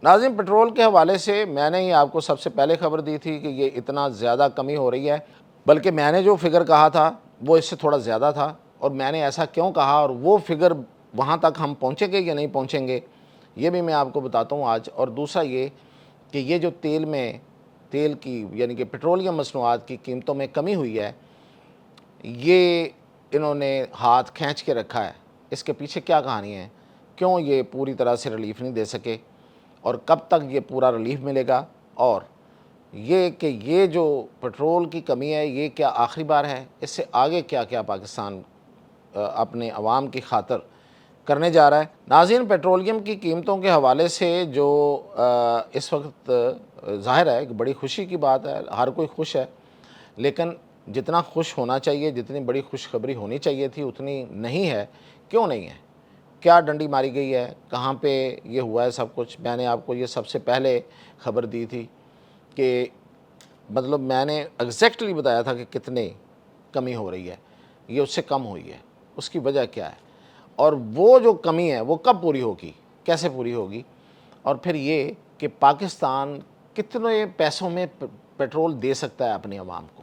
ناظرین، پیٹرول کے حوالے سے میں نے ہی آپ کو سب سے پہلے خبر دی تھی کہ یہ اتنا زیادہ کمی ہو رہی ہے، بلکہ میں نے جو فگر کہا تھا وہ اس سے تھوڑا زیادہ تھا، اور میں نے ایسا کیوں کہا اور وہ فگر وہاں تک ہم پہنچیں گے یا نہیں پہنچیں گے یہ بھی میں آپ کو بتاتا ہوں آج۔ اور دوسرا یہ کہ یہ جو تیل کی یعنی کہ پیٹرولیم مصنوعات کی قیمتوں میں کمی ہوئی ہے، یہ انہوں نے ہاتھ کھینچ کے رکھا ہے، اس کے پیچھے کیا کہانی ہے، کیوں یہ پوری طرح سے ریلیف نہیں دے سکے، اور کب تک یہ پورا ریلیف ملے گا، اور یہ کہ یہ جو پیٹرول کی کمی ہے یہ کیا آخری بار ہے، اس سے آگے کیا کیا پاکستان اپنے عوام کی خاطر کرنے جا رہا ہے۔ ناظرین، پیٹرولیم کی قیمتوں کے حوالے سے جو اس وقت ظاہر ہے کہ بڑی خوشی کی بات ہے، ہر کوئی خوش ہے، لیکن جتنا خوش ہونا چاہیے، جتنی بڑی خوشخبری ہونی چاہیے تھی اتنی نہیں ہے۔ کیوں نہیں ہے؟ کیا ڈنڈی ماری گئی ہے؟ کہاں پہ یہ ہوا ہے سب کچھ؟ میں نے آپ کو یہ سب سے پہلے خبر دی تھی کہ مطلب میں نے ایگزیکٹلی بتایا تھا کہ کتنے کمی ہو رہی ہے، یہ اس سے کم ہوئی ہے۔ اس کی وجہ کیا ہے، اور وہ جو کمی ہے وہ کب پوری ہوگی، کیسے پوری ہوگی، اور پھر یہ کہ پاکستان کتنے پیسوں میں پیٹرول دے سکتا ہے اپنی عوام کو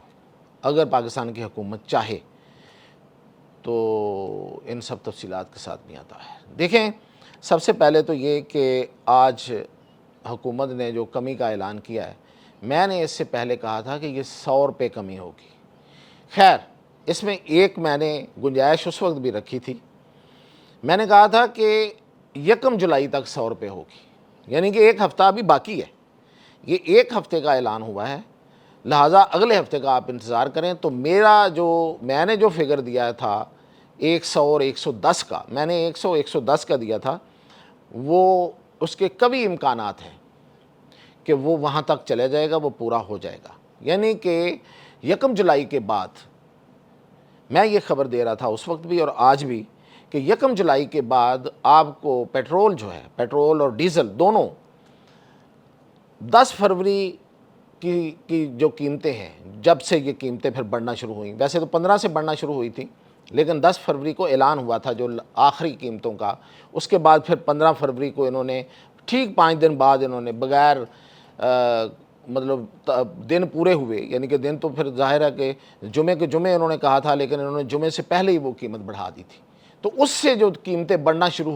اگر پاکستان کی حکومت چاہے تو ان سب تفصیلات کے ساتھ نہیں آتا ہے۔ دیکھیں، سب سے پہلے تو یہ کہ آج حکومت نے جو کمی کا اعلان کیا ہے، میں نے اس سے پہلے کہا تھا کہ یہ 100 روپے کمی ہوگی۔ خیر، اس میں ایک میں نے گنجائش اس وقت بھی رکھی تھی، میں نے کہا تھا کہ 1 جولائی تک 100 روپے ہوگی، یعنی کہ ایک ہفتہ ابھی باقی ہے، یہ ایک ہفتے کا اعلان ہوا ہے، لہٰذا اگلے ہفتے کا آپ انتظار کریں۔ تو میں نے جو فگر دیا تھا 100 اور 110 کا، میں نے 110 کا دیا تھا، وہ اس کے کبھی امکانات ہیں کہ وہ وہاں تک چلے جائے گا، وہ پورا ہو جائے گا، یعنی کہ 1 جولائی کے بعد میں یہ خبر دے رہا تھا اس وقت بھی اور آج بھی کہ 1 جولائی کے بعد آپ کو پیٹرول جو ہے، پیٹرول اور ڈیزل دونوں 10 فروری کی جو قیمتیں ہیں، جب سے یہ قیمتیں پھر بڑھنا شروع ہوئیں، ویسے تو 15 سے بڑھنا شروع ہوئی تھی، لیکن 10 فروری کو اعلان ہوا تھا جو آخری قیمتوں کا، اس کے بعد پھر 15 فروری کو انہوں نے ٹھیک 5 دن بعد انہوں نے بغیر مطلب دن پورے ہوئے، یعنی کہ دن تو پھر ظاہر ہے کہ جمعے کے جمعے انہوں نے کہا تھا، لیکن انہوں نے جمعے سے پہلے ہی وہ قیمت بڑھا دی تھی، تو اس سے جو قیمتیں بڑھنا شروع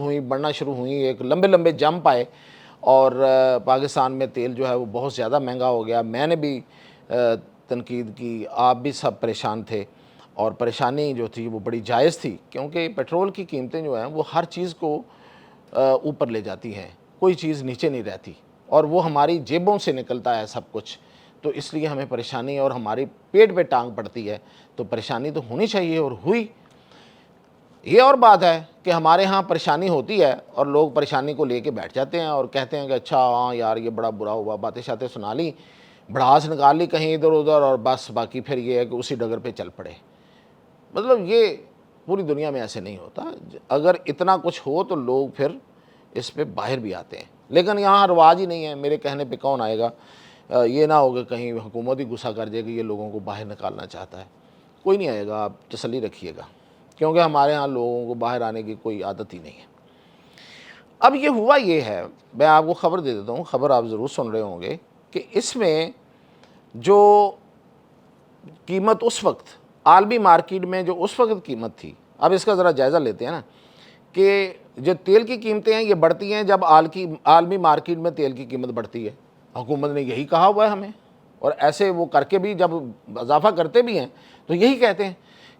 ہوئیں، ایک لمبے جمپ آئے، اور پاکستان میں تیل جو ہے وہ بہت زیادہ مہنگا ہو گیا۔ میں نے بھی تنقید کی، آپ بھی سب پریشان تھے، اور پریشانی جو تھی وہ بڑی جائز تھی، کیونکہ پیٹرول کی قیمتیں جو ہیں وہ ہر چیز کو اوپر لے جاتی ہیں، کوئی چیز نیچے نہیں رہتی، اور وہ ہماری جیبوں سے نکلتا ہے سب کچھ، تو اس لیے ہمیں پریشانی اور ہماری پیٹ پہ ٹانگ پڑتی ہے، تو پریشانی تو ہونی چاہیے اور ہوئی۔ یہ اور بات ہے کہ ہمارے ہاں پریشانی ہوتی ہے اور لوگ پریشانی کو لے کے بیٹھ جاتے ہیں اور کہتے ہیں کہ اچھا ہاں یار یہ بڑا برا ہوا، باتیں شاتیں سنا لی، بڑھاس نکال لی کہیں ادھر ادھر، اور بس باقی پھر یہ ہے کہ اسی ڈگر پہ چل پڑے۔ مطلب یہ پوری دنیا میں ایسے نہیں ہوتا، اگر اتنا کچھ ہو تو لوگ پھر اس پہ باہر بھی آتے ہیں، لیکن یہاں رواج ہی نہیں ہے، میرے کہنے پہ کون آئے گا، یہ نہ ہوگا کہیں حکومت ہی غصہ کر جائے کہ یہ لوگوں کو باہر نکالنا چاہتا ہے، کوئی نہیں آئے گا، آپ تسلی رکھیے گا، کیونکہ ہمارے ہاں لوگوں کو باہر آنے کی کوئی عادت ہی نہیں ہے۔ اب یہ ہوا یہ ہے، میں آپ کو خبر دے دیتا ہوں، خبر آپ ضرور سن رہے ہوں گے، کہ اس میں جو قیمت اس وقت عالمی مارکیٹ میں جو اس وقت قیمت تھی، اب اس کا ذرا جائزہ لیتے ہیں نا، کہ جو تیل کی قیمتیں ہیں یہ بڑھتی ہیں جب عالمی مارکیٹ میں تیل کی قیمت بڑھتی ہے، حکومت نے یہی کہا ہوا ہے ہمیں، اور ایسے وہ کر کے بھی جب اضافہ کرتے بھی ہیں تو یہی کہتے ہیں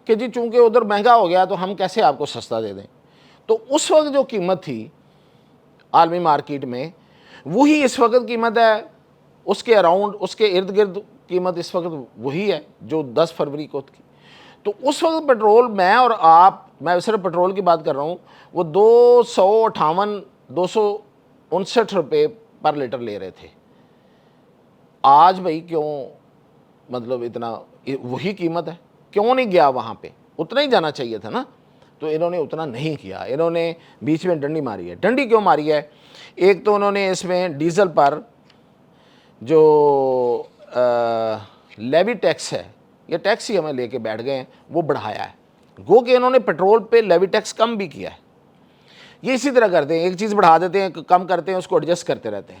کہ جی چونکہ ادھر مہنگا ہو گیا تو ہم کیسے آپ کو سستا دے دیں۔ تو اس وقت جو قیمت تھی عالمی مارکیٹ میں وہی اس وقت قیمت ہے، اس کے اراؤنڈ، اس کے ارد گرد قیمت اس وقت وہی ہے جو 10 فروری کو تھی۔ تو اس وقت پیٹرول، میں اور آپ، میں صرف پیٹرول کی بات کر رہا ہوں، وہ 259 روپے پر لیٹر لے رہے تھے۔ آج بھائی کیوں مطلب اتنا، وہی قیمت ہے، کیوں نہیں گیا وہاں پہ؟ اتنا ہی جانا چاہیے تھا نا، تو انہوں نے اتنا نہیں کیا، انہوں نے بیچ میں ڈنڈی ماری ہے۔ ڈنڈی کیوں ماری ہے؟ ایک تو انہوں نے اس میں ڈیزل پر جو لیوی ٹیکس ہے، یہ ٹیکس ہی ہمیں لے کے بیٹھ گئے ہیں، وہ بڑھایا ہے، گو کہ انہوں نے پیٹرول پہ لیوی ٹیکس کم بھی کیا ہے۔ یہ اسی طرح کرتے ہیں، ایک چیز بڑھا دیتے ہیں، کم کرتے ہیں، اس کو ایڈجسٹ کرتے رہتے ہیں۔